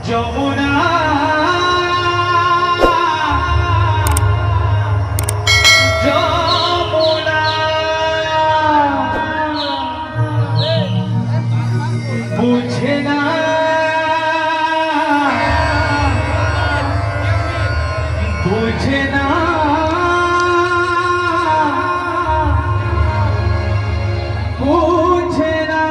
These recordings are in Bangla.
যমুনা যমুনা বুঝে না বুঝে না বুঝে না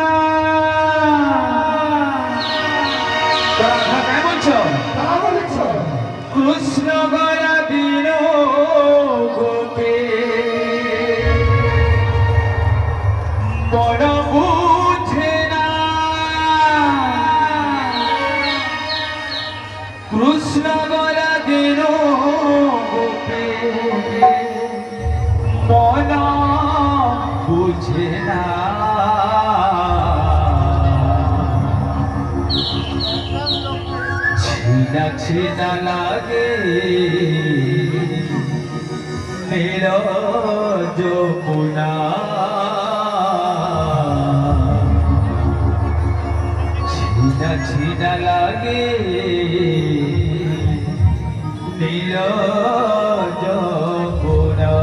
কৃষ্ণ গলা দিল গোপে বড় বুঝে না কৃষ্ণ গলা দিল গোপে মন বুঝে না ছিনা ছিনা লাগে নীল যমুনা ছিনা ছিনা লাগে নীল যমুনা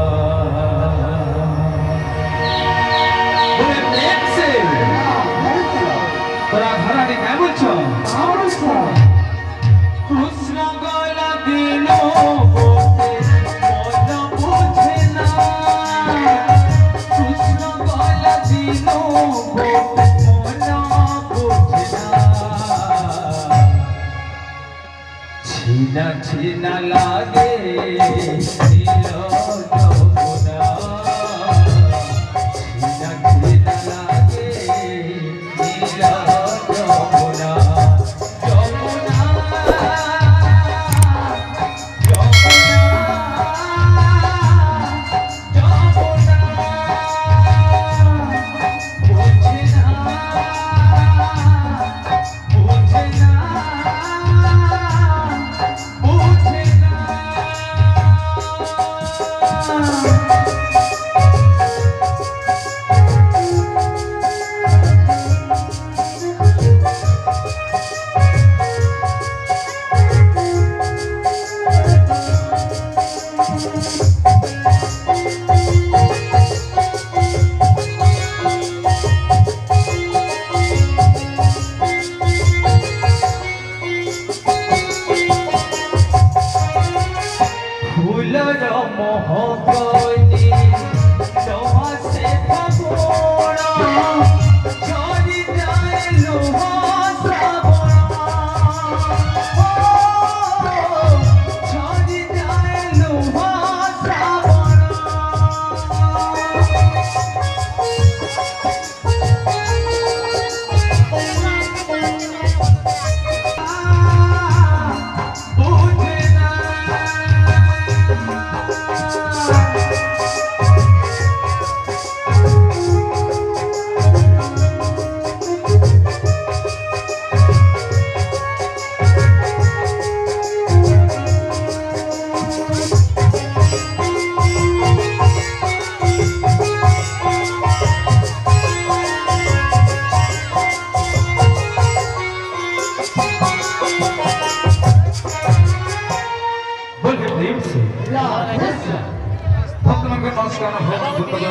প্রেম সে তোরা ঘরানি কেমন ছ কৃষ্ণ গলা দিল গোপে মন বুঝে না কৃষ্ণ গলা দিল গোপে মন বুঝে না ছিনা ছিনা লাগে নীল যমুনা ছিনা ছিনা লাগে নীল যমুনা ফুলর মোহকনি সহসে ফাগুণ ঝরি যায় লোহ শ্রাবণ ঝরি যায় লোহ শ্রাবণ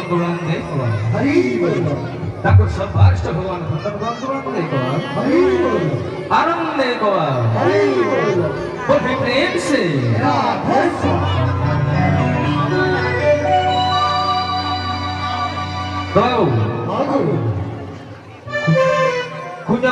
भगवान आनंद प्रेम से कुंजा